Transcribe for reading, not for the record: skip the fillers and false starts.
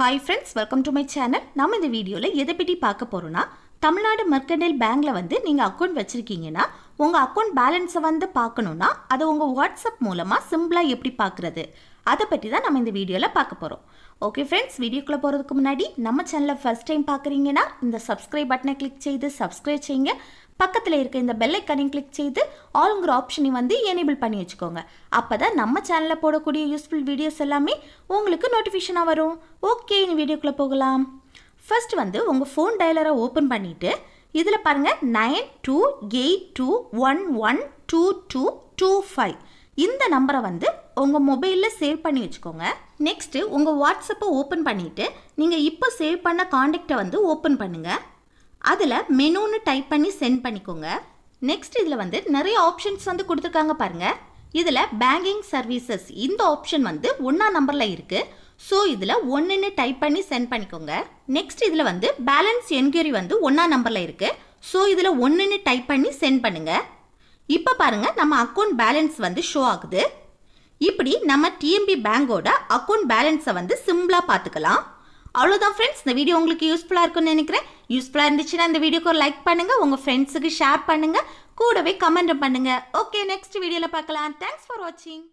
Hi friends, welcome to my channel. நம்ம இந்த வீடியோவில் எதை பற்றி பார்க்க போகிறோன்னா, தமிழ்நாடு மெர்கன்டைல் பேங்க்கில் நீங்கள் அக்கௌண்ட் வச்சுருக்கீங்கன்னா உங்கள் அக்கௌண்ட் பேலன்ஸை பார்க்கணுன்னா அதை உங்கள் வாட்ஸ்அப் மூலமாக சிம்பிளாக எப்படி பார்க்குறது, அதை பற்றி தான் நம்ம இந்த வீடியோவில் பார்க்க போகிறோம். ஓகே ஃப்ரெண்ட்ஸ், வீடியோக்குள்ளே போகிறதுக்கு முன்னாடி நம்ம சேனலை ஃபஸ்ட் டைம் பார்க்குறீங்கன்னா இந்த சப்ஸ்கிரைப் பட்டனை கிளிக் செய்து சப்ஸ்கிரைப் செய்யுங்க. பக்கத்தில் இருக்க இந்த பெல் ஐக்கானையும் கிளிக் செய்து ஆளுங்கிற ஆப்ஷனை எனேபிள் பண்ணி வச்சுக்கோங்க. அப்போ தான் நம்ம சேனலில் போடக்கூடிய யூஸ்ஃபுல் வீடியோஸ் எல்லாமே உங்களுக்கு நோட்டிஃபிகேஷனாக வரும். ஓகே, இந்த வீடியோக்குள்ளே போகலாம். ஃபர்ஸ்ட் உங்கள் ஃபோன் டயலரை ஓப்பன் பண்ணிவிட்டு இதில் பாருங்கள் 9282112225 இந்த நம்பரை உங்கள் மொபைலில் சேவ் பண்ணி வச்சுக்கோங்க. நெக்ஸ்ட்டு உங்கள் வாட்ஸ்அப்பை ஓப்பன் பண்ணிவிட்டு நீங்கள் இப்போ சேவ் பண்ண காண்டாக்டை ஓப்பன் பண்ணுங்கள். அதில் மெனுன்னு டைப் பண்ணி சென்ட் பண்ணிக்கோங்க. நெக்ஸ்ட் இதில் நிறைய ஆப்ஷன்ஸ் கொடுத்துருக்காங்க பாருங்கள். இதில் பேங்கிங் சர்வீசஸ் இந்த ஆப்ஷன் 1ஆம் நம்பரில் இருக்குது. ஸோ இதில் 1ன்னு டைப் பண்ணி சென்ட் பண்ணிக்கோங்க. நெக்ஸ்ட் இதில் பேலன்ஸ் என்கொயரி 1ஆம் நம்பரில் இருக்குது. ஸோ இதில் 1ன்னு டைப் பண்ணி சென்ட் பண்ணுங்கள். இப்போ பாருங்கள், நம்ம அக்கௌண்ட் பேலன்ஸ் ஷோ ஆகுது. இப்படி நம்ம டிஎம்பி பேங்கோட அக்கௌண்ட் பேலன்ஸை சிம்பிளாக பார்த்துக்கலாம். அவ்வளோதான் ஃப்ரெண்ட்ஸ், இந்த வீடியோ உங்களுக்கு யூஸ்ஃபுல்லாக இருக்குன்னு நினைக்கிறேன். யூஸ்ஃபுல்லாக இருந்துச்சுன்னா இந்த வீடியோக்கு ஒரு லைக் பண்ணுங்கள், உங்கள் ஃப்ரெண்ட்ஸுக்கு ஷேர் பண்ணுங்கள், கூடவே கமெண்ட் பண்ணுங்கள். ஓகே, நெக்ஸ்ட் வீடியோவில் பார்க்கலாம். தேங்க்ஸ் ஃபார் வாட்சிங்.